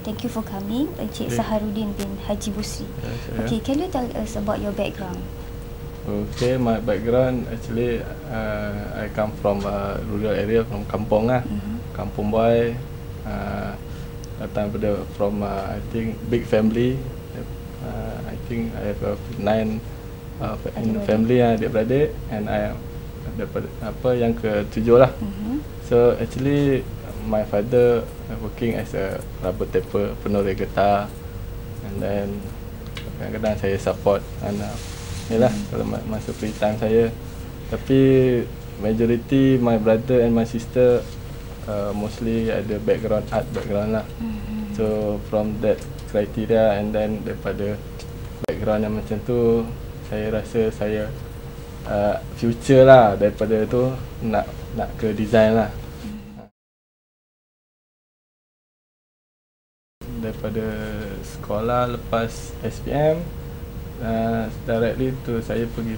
thank you for coming, Encik Saharudin bin Haji Busri. Okay, can you tell us about your background? Okay, my background actually I come from a rural area, from kampung lah, kampung boy. Datang from I think big family. I think I have 9 in family, adik-beradik, and I dapat yang ke-7 lah. So actually my father working as a rubber tapper, penuri getah, and then kadang-kadang saya support yalah kalau masa free time saya. Tapi majority my brother and my sister mostly ada background art background lah. So from that criteria, and then daripada background yang macam tu, saya rasa saya future lah daripada tu nak ke design lah. Daripada sekolah lepas SPM, directly tu saya pergi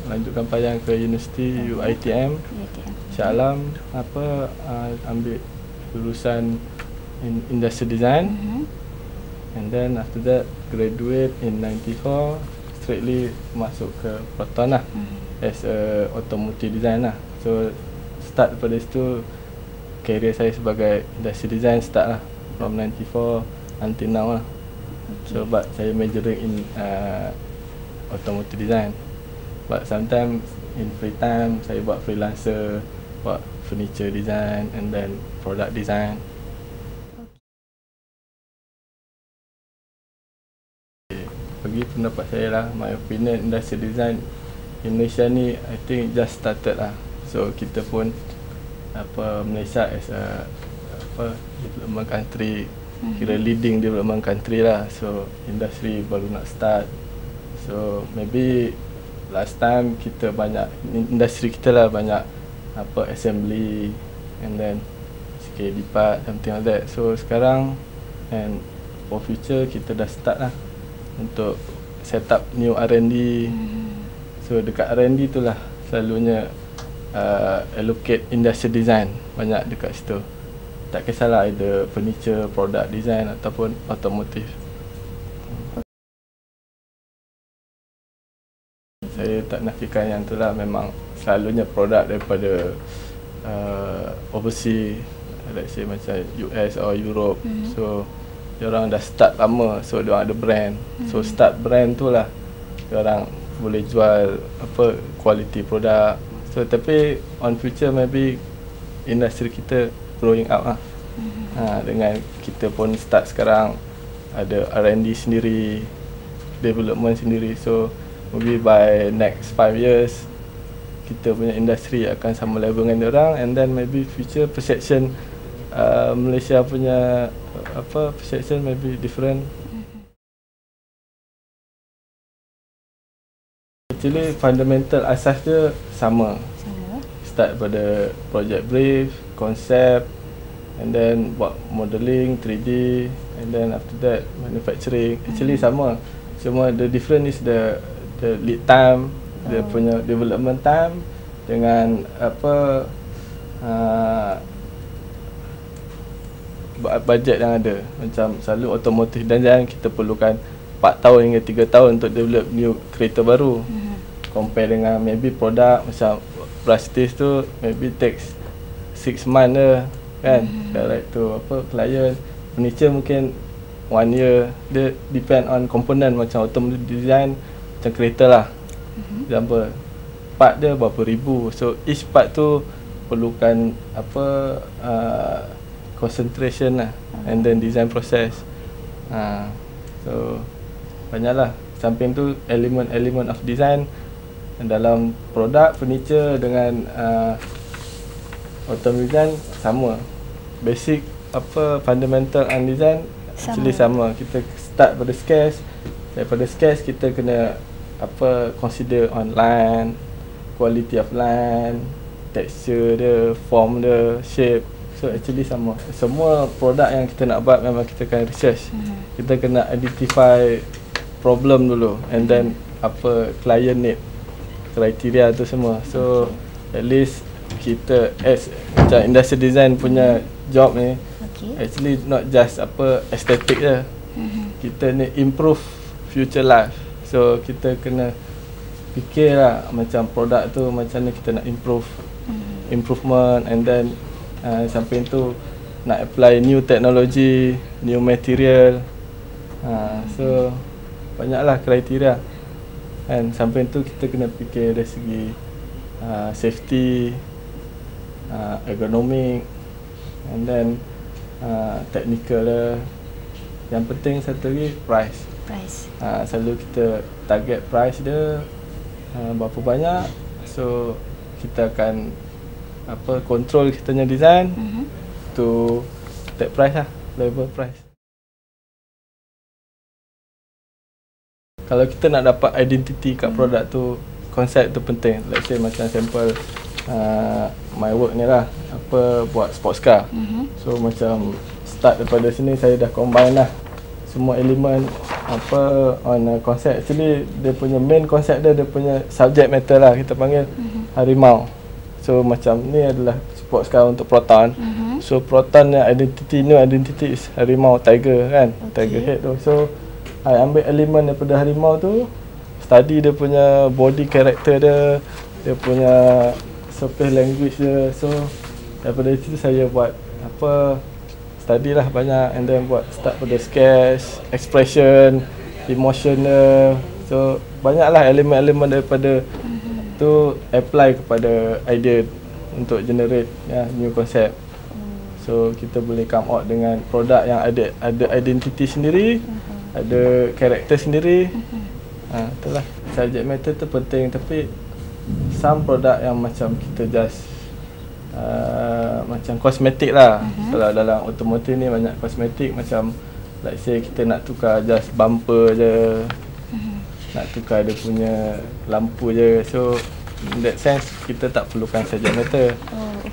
lanjutkan payang ke Universiti UiTM Shah Alam, ambil lulusan Industrial Design, and then after that graduate in 94, straightly masuk ke Proton lah, as a automotive design lah. So start daripada situ, career saya sebagai Industrial Design start lah, from 94 until now lah. So but saya majoring in automotive design, but sometimes in free time saya buat freelancer, buat furniture design and then product design. Bagi pendapat saya lah, my opinion, industrial design Indonesia ni I think just started lah. So kita pun Malaysia as a development country, kira leading development country lah. So industri baru nak start. So maybe last time kita banyak, industri kita lah banyak assembly and then sikit part, something like that. So sekarang and for future kita dah start lah untuk set up new R&D. So dekat R&D tu lah selalunya allocate industrial design banyak dekat situ. Tak kisahlah ada furniture, product design ataupun automotive. Saya tak nafikan yang tu lah, memang selalunya produk daripada overseas, let's say macam US or Europe. So diorang dah start lama, so diorang ada brand. So start brand tu lah diorang boleh jual quality produk. So tapi on future maybe industri kita growing up lah. Dengan kita pun start sekarang ada R&D sendiri, development sendiri. So maybe by next 5 years kita punya industri akan sama level dengan diorang, and then maybe future perception Malaysia punya perception maybe different. Actually fundamental asas dia sama. Start pada project brief, concept, and then buat modeling 3D, and then after that manufacturing. Actually sama. Cuma the different is the lead time, dia punya development time dengan budget yang ada. Macam selalu automotive dan kita perlukan 4 tahun hingga 3 tahun untuk develop new kereta baru. Compare dengan maybe produk macam brush teeth tu maybe takes 6 months kan. Direct to client. Furniture mungkin 1 year. Dia depend on component, macam automotive design macam kereta lah. Example, part dia berapa ribu. So each part tu perlukan concentration lah, and then design process. So banyaklah. Samping tu element of design dalam produk furniture dengan automotive design sama. Basic fundamental and design actually sama. Kita start pada sketch. Daripada sketch kita kena consider on line, quality of line, texture dia, form dia, shape. So actually sama. Semua produk yang kita nak buat memang kita akan research. Kita kena identify problem dulu, and then client need, kriteria tu semua. So at least kita as macam industrial design punya job ni Okay. actually not just apa aesthetic je. Kita ni improve future life. So kita kena fikirlah macam produk tu macam ni kita nak improve. Improvement, and then samping tu nak apply new technology, new material. So banyaklah kriteria. And samping tu kita kena fikir dari segi safety, ergonomic, and then technical lah. Yang penting satu lagi price. Selalu kita target price dia berapa banyak. So kita akan control kita punya design to that price lah, label price. Kalau kita nak dapat identity kat produk tu, konsep tu penting. Let's say macam sample my work ni lah, buat sports car. So macam start daripada sini saya dah combine lah semua elemen on konsep. Actually dia punya main konsep dia punya subject matter lah, kita panggil harimau. So macam ni adalah sports car untuk Proton. So Proton yang new identity is harimau, tiger kan, tiger head tu. So I ambil elemen daripada harimau tu, study dia punya body character dia punya surface language dia. So daripada situ saya buat study lah banyak, and then buat start pada sketch, expression, emotional. So banyaklah elemen-elemen daripada tu apply kepada idea untuk generate new concept. So kita boleh come out dengan produk yang ada identity sendiri, ada karakter sendiri. Itulah subject matter tu penting, tapi some produk yang macam kita just macam kosmetik lah. Kalau dalam otomotif ni banyak kosmetik, macam like say kita nak tukar just bumper je, nak tukar dia punya lampu je. So in that sense kita tak perlukan subject matter.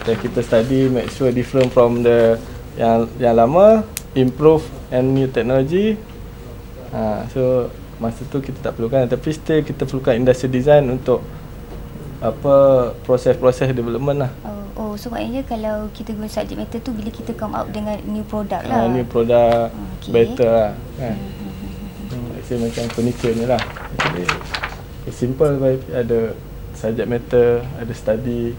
Dan kita study, make sure different from the yang lama, improve and new technology. So masa tu kita tak perlukan, tapi still kita perlukan industrial design untuk proses-proses development lah. So maknanya kalau kita guna subject matter tu bila kita come out dengan new product lah. New product better lah kan. Macam furniture ni lah. Actually simple, ada subject matter, ada study.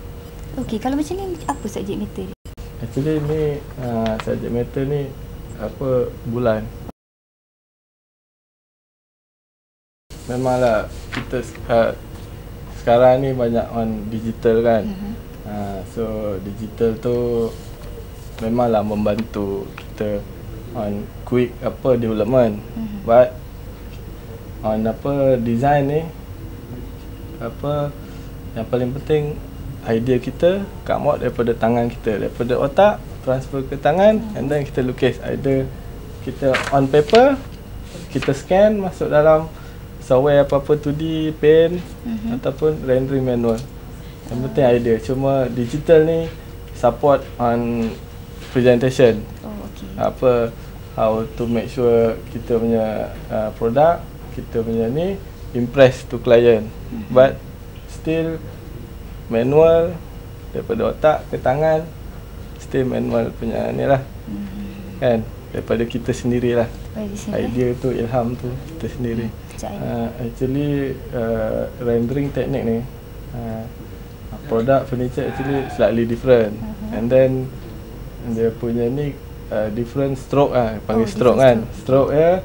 Okay, kalau macam ni apa subject matter dia? Actually ni subject matter ni bulan. Memanglah kita sekarang ni banyak on digital kan. So digital tu memanglah membantu kita on quick development. But on design ni yang paling penting idea kita come out daripada tangan kita, daripada otak transfer ke tangan, and then kita lukis. Either kita on paper, kita scan masuk dalam software apa-apa 2D, paint, ataupun rendering manual. Yang penting idea. Cuma digital ni support on presentation. How to make sure kita punya produk, kita punya ni impress to client. But still manual, daripada otak ke tangan, still manual punya ni lah. Kan, daripada kita sendirilah. Idea tu, ilham tu kita sendiri. Actually rendering teknik ni, produk furniture actually slightly different. And then dia punya ni different stroke panggil stroke kan. Stroke dia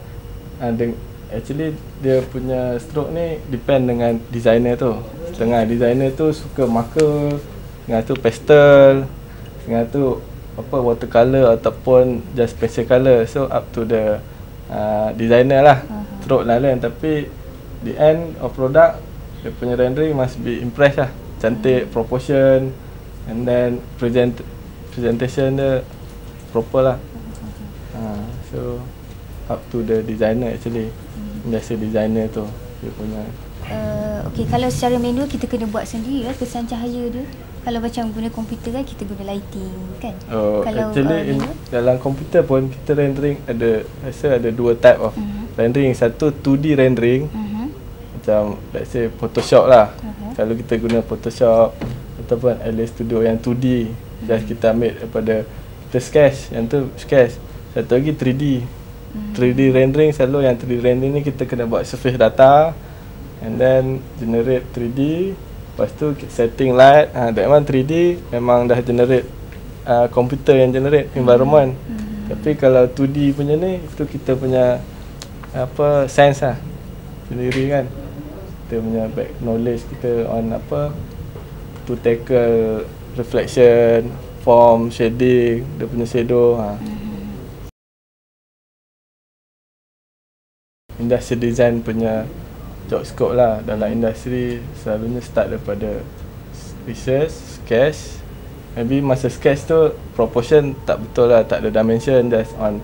actually dia punya stroke ni depend dengan designer tu. Setengah designer tu suka marker, setengah tu pastel, setengah tu watercolor ataupun just pastel color. So up to the designer lah. Stroke lain, tapi the end of product dia punya rendering must be impress lah. Cantik, proportion, and then presentation dia proper lah. So up to the designer actually. Biasa designer tu dia punya. Okay, kalau secara manual kita kena buat sendiri lah kesan cahaya dia. Kalau macam guna komputer kan kita guna lighting kan. Kalau actually dalam komputer pun kita rendering ada dua type of rendering. Satu 2D rendering, macam let's say Photoshop lah. Kalau kita guna Photoshop ataupun LA Studio yang 2D, just kita ambil daripada kita sketch, yang tu sketch. Satu lagi 3D. 3D rendering selalu yang 3D rendering ni kita kena buat surface data and then generate 3D. Lepas tu setting light. That one 3D memang dah generate, komputer yang generate environment. Tapi kalau 2D punya ni, itu kita punya apa sense lah sendiri kan. Kita punya back knowledge kita on apa to tackle reflection, form, shading, dia punya shadow. Industry design punya job scope lah. Dalam industri selalunya start daripada research, sketch. Maybe masa sketch tu proportion tak betul lah, tak ada dimension, just on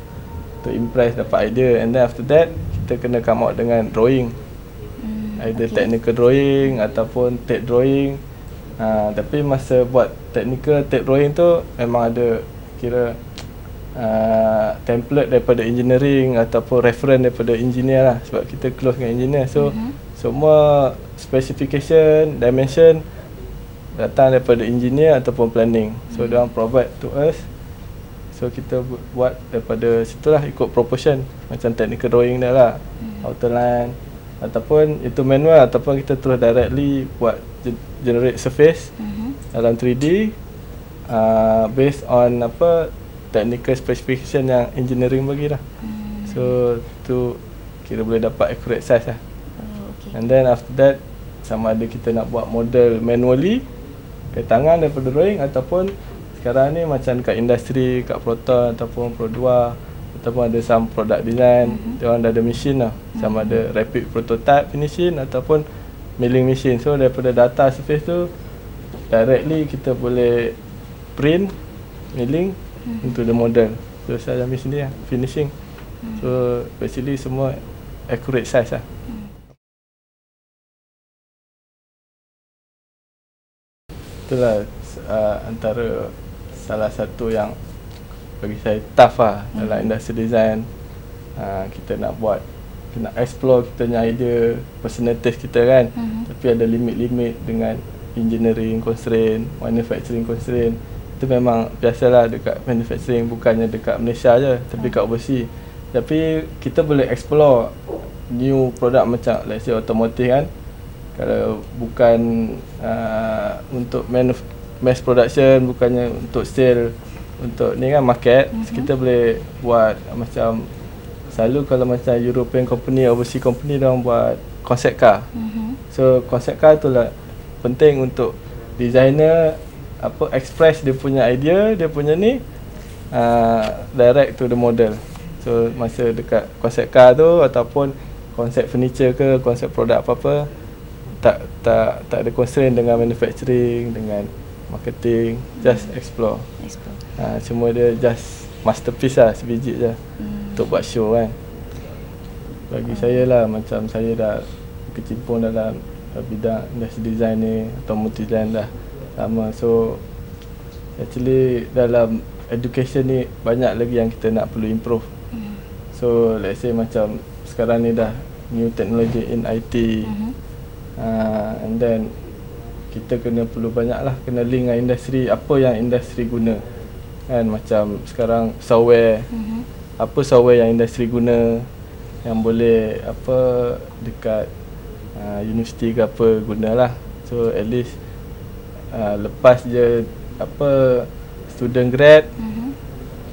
to impress, dapat idea. And then after that kita kena come out dengan drawing, either technical drawing ataupun tape drawing. Tapi masa buat technical tape drawing tu memang ada kira template daripada engineering ataupun reference daripada engineer lah, sebab kita close dengan engineer. So semua specification, dimension datang daripada engineer ataupun planning. So dia orang provide to us. So kita buat daripada situlah, ikut proportion macam technical drawing dah lah, outline ataupun itu manual, ataupun kita terus directly buat generate surface dalam 3D based on apa technical specification yang engineering bagi lah. So tu kira boleh dapat accurate size lah. And then after that, sama ada kita nak buat model manually ke tangan daripada drawing, ataupun sekarang ni macam kat industri, kat Proton ataupun Pro2 ataupun ada some product design, dia orang dah ada machine lah, sama ada rapid prototype finishing ataupun milling machine. So daripada data surface tu directly kita boleh print, milling into the model. So saya ambil sendiri lah, finishing. So basically semua accurate size lah. Itulah antara salah satu yang bagi saya tough lah dalam industri design. Kita nak buat, kita nak explore kita punya idea, personal taste kita kan. Tapi ada limit-limit dengan engineering constraint, manufacturing constraint. Itu memang biasalah dekat manufacturing, bukannya dekat Malaysia je, tapi kat overseas. Tapi kita boleh explore new product macam let's say automotive kan. Kalau bukan untuk mass production, bukannya untuk sale, untuk ni kan market, kita boleh buat macam selalu kalau macam European company, overseas company, dia orang buat concept car. So concept car tu lah penting untuk designer apa express dia punya idea, dia punya ni direct to the model. So masa dekat concept car tu ataupun konsep furniture ke, konsep produk apa-apa, tak ada constraint dengan manufacturing, dengan marketing, just explore. Semua dia just masterpiece lah, sebiji je untuk buat show kan. Bagi saya lah, macam saya dah kecimpung dalam bidang industri design ni, automotive design dah lama. So actually dalam education ni banyak lagi yang kita nak perlu improve. So let's say macam sekarang ni dah new technology in IT, and then kita perlu banyak lah, kena link dengan industri, apa yang industri guna kan. Macam sekarang software, apa software yang industri guna, yang boleh apa dekat universiti ke apa gunalah. So at least lepas je apa student grad,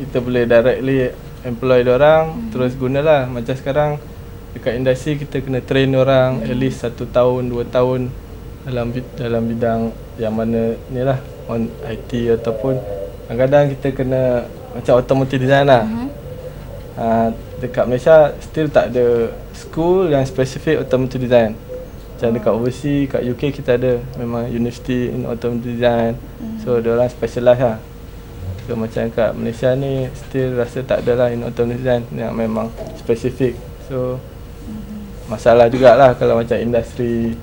kita boleh directly employ diorang, terus gunalah. Macam sekarang dekat industri kita kena train orang at least 1 tahun 2 tahun dalam bidang yang mana ni lah, on IT ataupun kadang-kadang kita kena macam automotive design lah. Dekat Malaysia still tak ada school yang spesifik automotive design. Macam dekat overseas, kat UK kita ada memang university in automotive design. So diorang specialize lah. So macam kat Malaysia ni still rasa tak ada lah in automotive design yang memang spesifik. So masalah jugalah kalau macam industri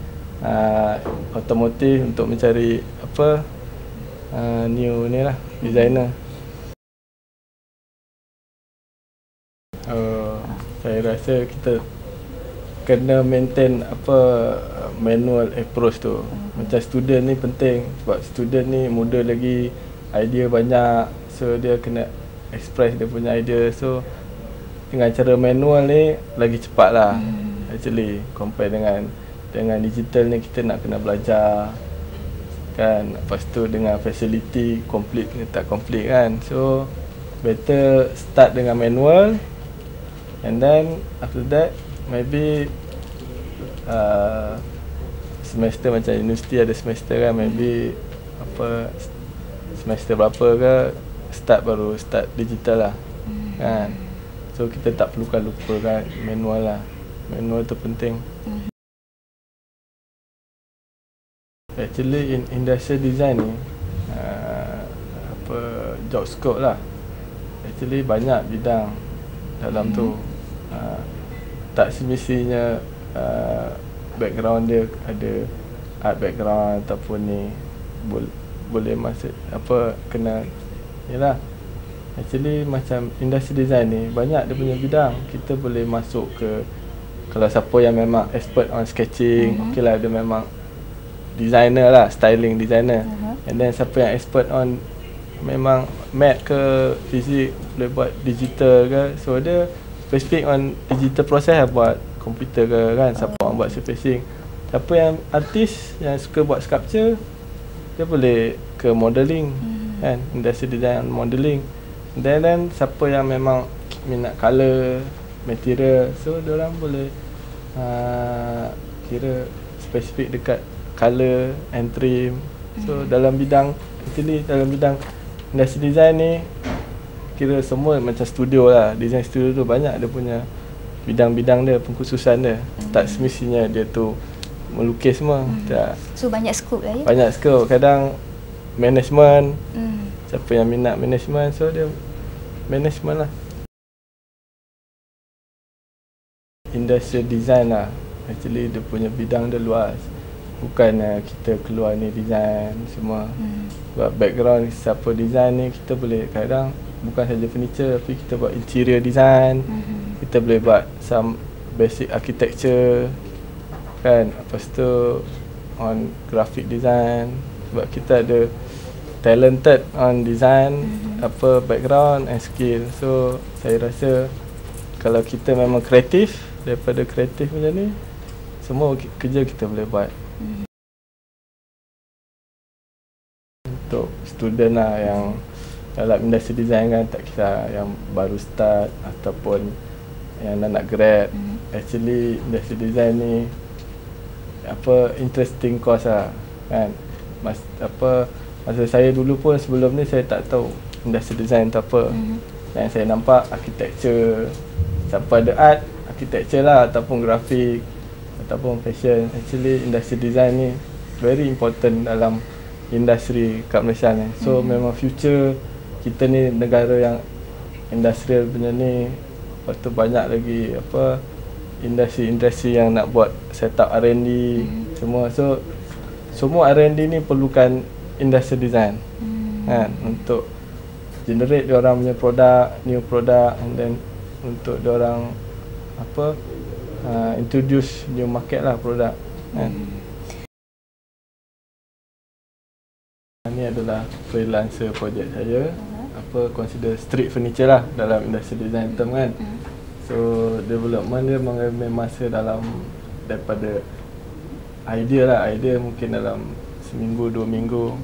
otomotif untuk mencari apa new ni lah designer. Saya rasa kita kena maintain apa manual approach tu. Macam student ni penting, sebab student ni muda lagi, idea banyak. So dia kena express dia punya idea. So dengan cara manual ni lagi cepat lah actually compare dengan digital ni kita nak kena belajar kan. Lepas tu dengan facility complete ke tak complete kan. So better start dengan manual, and then after that maybe semester macam universiti ada semester kan, maybe apa semester berapa ke baru start digital lah kan. So kita tak perlukan lupakan manual lah, manual tu penting. Actually in industrial design ni apa job scope lah, actually banyak bidang dalam tu. Tak semestinya background dia ada art background ataupun ni boleh masuk apa kena yalah. Actually macam industri design ni banyak dia punya bidang. Kita boleh masuk ke, kalau siapa yang memang expert on sketching, okey lah dia memang designer lah, styling designer. And then siapa yang expert on memang math ke fizik, boleh buat digital ke. So dia specific on digital process lah, buat komputer ke kan. Siapa yang buat surfacing, siapa yang artis yang suka buat sculpture, dia boleh ke modelling kan, industri design modelling. Then siapa yang memang minat colour, material, so diorang boleh kira spesifik dekat colour and trim. So dalam bidang, actually dalam bidang industri design ni kira semua macam studio lah. Design studio tu banyak dia punya bidang-bidang dia, pengkhususan dia. Tak semestinya dia tu melukis semua. Tak. So banyak skop lah ya? Banyak skop. Kadang management, siapa yang minat management, so dia management lah. Industrial design lah, actually dia punya bidang dia luas. Bukan kita keluar ni design semua. Sebab background siapa design ni, kita boleh kadang bukan saja furniture, tapi kita buat interior design. Kita boleh buat some basic architecture kan. Lepas tu on graphic design, sebab kita ada talented on design, apa background and skill. So saya rasa kalau kita memang kreatif, daripada kreatif macam ni, semua kerja kita boleh buat. Untuk student lah yang dalam industri design kan, tak kisah yang baru start ataupun yang nak grad. Actually industri design ni apa interesting course lah kan. Masa saya dulu pun sebelum ni saya tak tahu industri design tu apa. Yang saya nampak architecture, siapa ada art, architecture lah, ataupun grafik, ataupun fashion. Actually industri design ni very important dalam industri kat Malaysia ni. So memang future kita ni negara yang industrial punya ni. Lepas tu banyak lagi apa industri-industri yang nak buat set up R&D semua. So semua R&D ni perlukan industri design kan, untuk generate diorang punya produk, new product, and then untuk diorang apa introduce new market lah produk kan. Ini adalah freelancer project saya. Apa consider street furniture lah dalam industri design term kan. So development dia mengambil masa dalam daripada idea lah, idea mungkin dalam seminggu 2 minggu.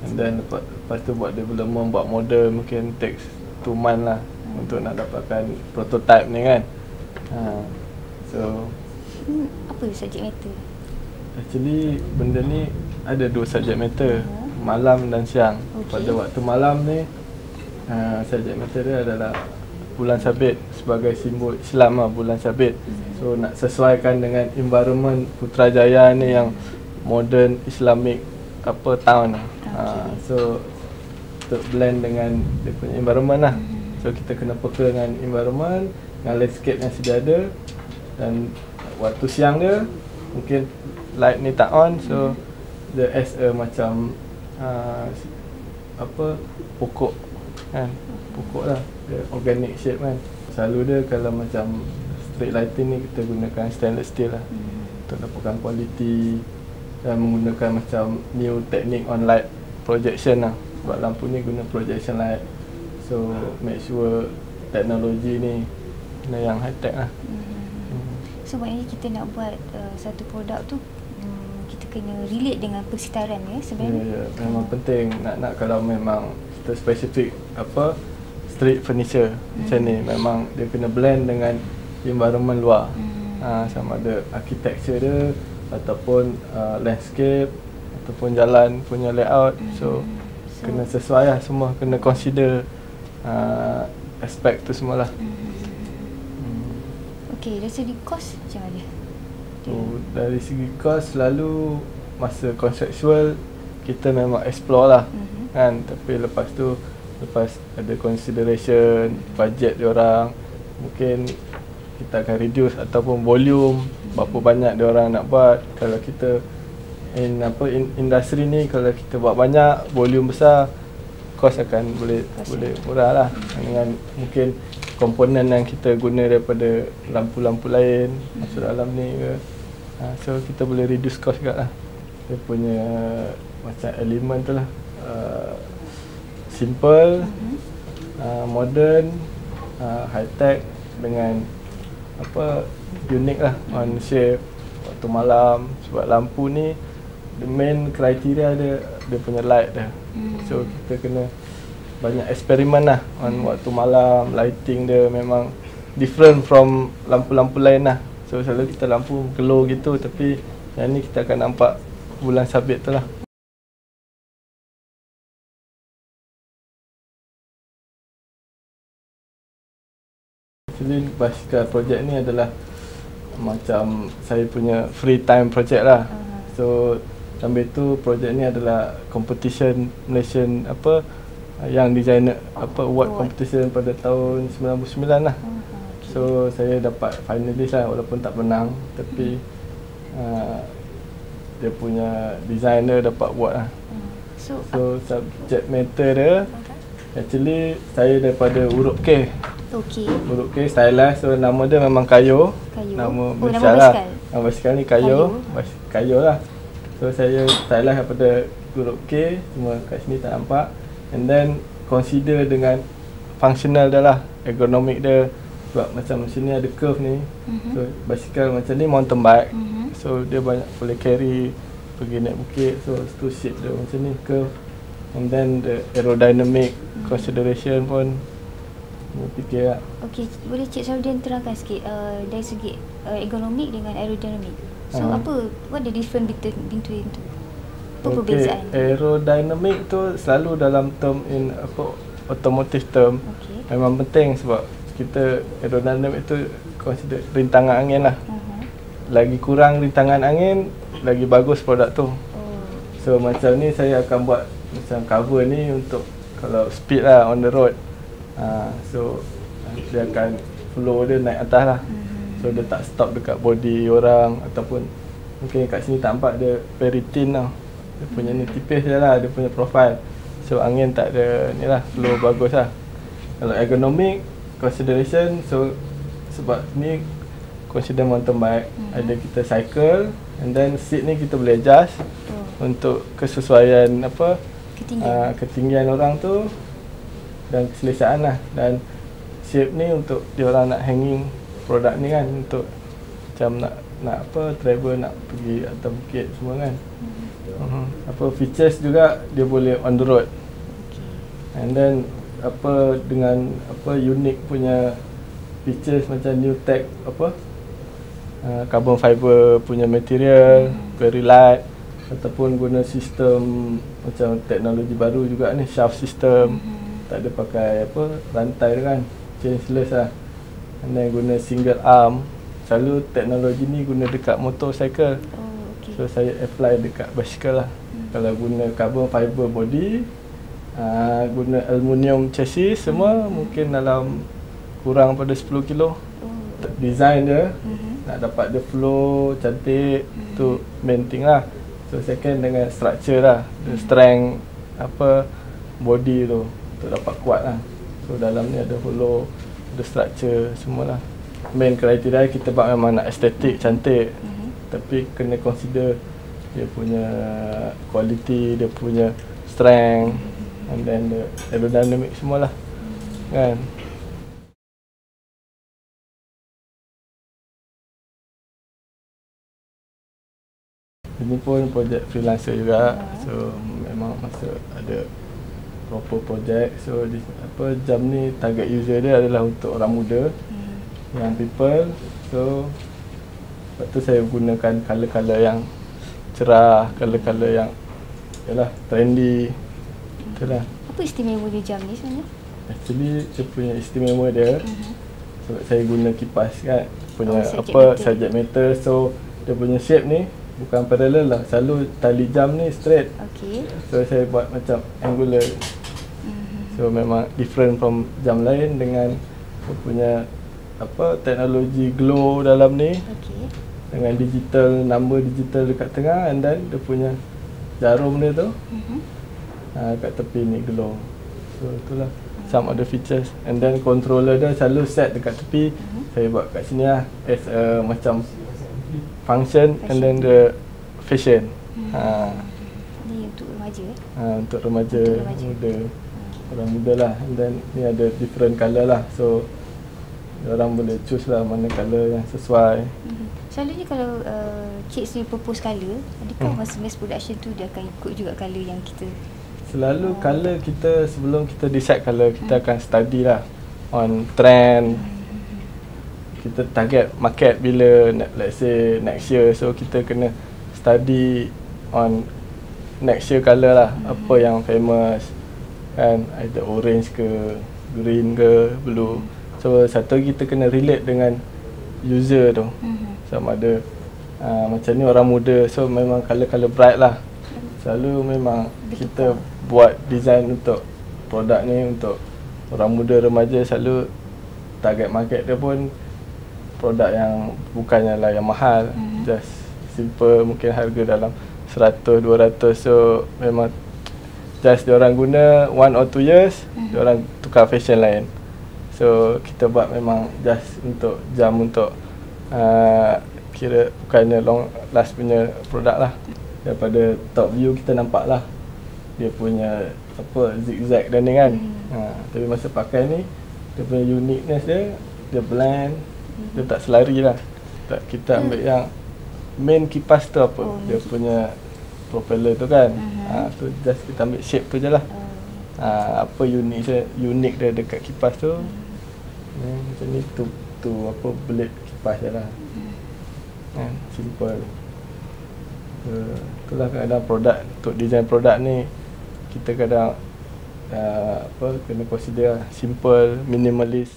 And then lepas tu buat development, buat model mungkin takes 2 months lah untuk nak dapatkan prototype ni kan. So apa subjek matter? Actually benda ni ada 2 subjek matter, malam dan siang. Pada waktu malam ni subjek matter dia adalah bulan sabit, sebagai simbol Islam lah, bulan sabit. So nak sesuaikan dengan environment Putrajaya ni yang modern Islamic apa town lah. So untuk blend dengan dia punya environment lah. So kita kena peka dengan environment, dengan landscape yang sedia ada. Dan waktu siang dia mungkin light ni tak on, so dia as a macam apa pokok kan, pokok lah, dia organic shape kan. Selalu dia kalau macam street lighting ni kita gunakan stainless steel lah untuk dapatkan kualiti, dan menggunakan macam new teknik on light projection lah. sebab lampu ni guna projection light. So make sure teknologi ni kena yang high tech lah. So maknanya kita nak buat satu produk tu kita kena relate dengan persitaran ya sebenarnya. Ya, memang penting nak kalau memang kita spesifik street furniture macam ni, memang dia kena blend dengan environment luar. Sama ada architecture dia ataupun landscape ataupun jalan punya layout. So kena sesuai lah, semua kena consider aspek tu semualah. Okey, dari segi kos macam mana? Dari segi kos selalu masa conceptual kita memang explore lah kan, tapi lepas tu lepas ada consideration budget diorang, mungkin kita akan reduce ataupun volume berapa banyak diorang nak buat. Kalau kita industri ni, kalau kita buat banyak volume besar, kos akan boleh murah lah, dengan mungkin komponen yang kita guna daripada lampu-lampu lain masuk dalam ni ke. So kita boleh reduce cost juga lah. Dia punya macam elemen tu lah, simple, modern, high tech dengan unik lah on shape waktu malam. Sebab lampu ni the main kriteria dia punya light dia. So kita kena banyak eksperimen lah on waktu malam. Lighting dia memang different from lampu-lampu lain lah. So selalu kita lampu glow gitu, tapi yang ni kita akan nampak bulan sabit tu lah. Actually basikal projek ni adalah macam saya punya free time project lah. So sambil tu projek ni adalah competition Malaysian yang designer award competition pada tahun 99 lah. So saya dapat finalist lah, walaupun tak menang, tapi dia punya designer dapat award lah. So subject matter dia actually saya daripada Huruf K. Huruf K stylized. So nama dia memang Kayo. Nama basikal lah. Nama basikal ni Kayo. Kayo lah. So saya stylized daripada Huruf K, cuma kat sini tak nampak. And then consider dengan functional dia lah, ergonomic dia. Sebab macam sini ada curve ni. So basikal macam ni mountain bike. So dia banyak boleh carry pergi naik bukit. So tu shape dia macam ni, curve. And then the aerodynamic consideration pun fikir lah. Okey, boleh Cik Saudin terangkan sikit dari segi ergonomik dengan aerodynamic. So what the difference between tu? Apa perbezaan? Aerodynamic tu selalu dalam term automotive term memang penting, sebab kita aerodynamic tu consider rintangan angin lah. Lagi kurang rintangan angin, lagi bagus produk tu. So macam ni saya akan buat macam cover ni untuk kalau speed lah on the road. So dia akan flow dia naik atas lah. So dia tak stop dekat body orang, ataupun mungkin kat sini tak nampak dia very thin tau. Dia punya ni tipis je lah, dia punya profile. So angin tak ada ni lah, flow bagus lah. Kalau ergonomic consideration, so sebab ni consider mountain bike, ada kita cycle, and then seat ni kita boleh adjust untuk kesesuaian ketinggian orang tu dan keselesaan lah. Dan shape ni untuk dia orang nak hanging produk ni kan, untuk macam nak travel, nak pergi atas bukit semua kan. Features juga dia boleh on the road. And then dengan unique punya features macam new tech carbon fiber punya material, very light, ataupun guna sistem macam teknologi baru juga ni, shaft system. Tak ada pakai rantai kan, changeless lah. And then guna single arm. Selalu teknologi ni guna dekat motorcycle. So saya apply dekat basikal lah. Kalau guna carbon fiber body, guna aluminium chassis semua, mungkin dalam kurang pada 10 kilo. Design dia nak dapat dia flow cantik, tu main thing lah. So second dengan structure lah, the strength body tu dapat kuat lah. So dalam ni ada hollow, ada structure semualah. Main kriteria kita buat memang nak estetik, cantik, tapi kena consider dia punya quality, dia punya strength, And then the aerodynamic semualah. Kan? Ini pun projek freelancer juga. So memang masa ada proper project. So jam ni target user dia adalah untuk orang muda, young people. So lepas tu saya gunakan colour-colour yang cerah, colour-colour yang trendy. Itulah. Apa istimewa dia jam ni sebenarnya? Actually dia punya istimewa dia sebab saya guna kipas kan, punya subject matter. So dia punya shape ni bukan parallel lah, selalu tali jam ni straight. So saya buat macam angular. So memang different from jam lain dengan dia punya teknologi glow dalam ni. Dengan digital, number digital dekat tengah, and then dia punya jarum dia tu kat tepi ni glow. So itulah some of the features. And then controller dia selalu set dekat tepi. Saya buat kat sini lah as a macam function and then the fashion. Ni untuk remaja untuk remaja muda. Orang muda lah. And then ni ada different colour lah. So orang boleh choose lah mana colour yang sesuai. Selalunya kalau kids ni propose colour, adakah masa mass production tu dia akan ikut juga colour yang kita? Selalu colour kita, sebelum kita decide colour, kita akan study lah on trend. Kita target market bila, let's say next year. So kita kena study on next year colour lah. Apa yang famous kan, either orange ke, green ke, blue. So satu kita kena relate dengan user tu. Sama ada macam ni orang muda, so memang colour-colour bright lah. Selalu memang kita buat design untuk produk ni untuk orang muda, remaja. Selalu target market dia pun produk yang bukannya lah yang mahal, just simple, mungkin harga dalam 100-200. So memang just diorang guna 1 or 2 years, diorang tukar fashion lain. So kita buat memang just untuk jam, untuk kira bukannya long last punya produk lah. Daripada top view kita nampak lah dia punya zigzag dan ni kan. Tapi masa pakai ni dia punya uniqueness dia blend, dia tak selari lah. Kita ambil yang main kipas tu dia punya propeller tu kan. Tu just kita ambil shape tu je lah. Apa unik dia dekat kipas tu. Macam ni tu blade kipas je lah. Simple. Itulah kadang produk, untuk design produk ni kita kadang kena consider simple, minimalist.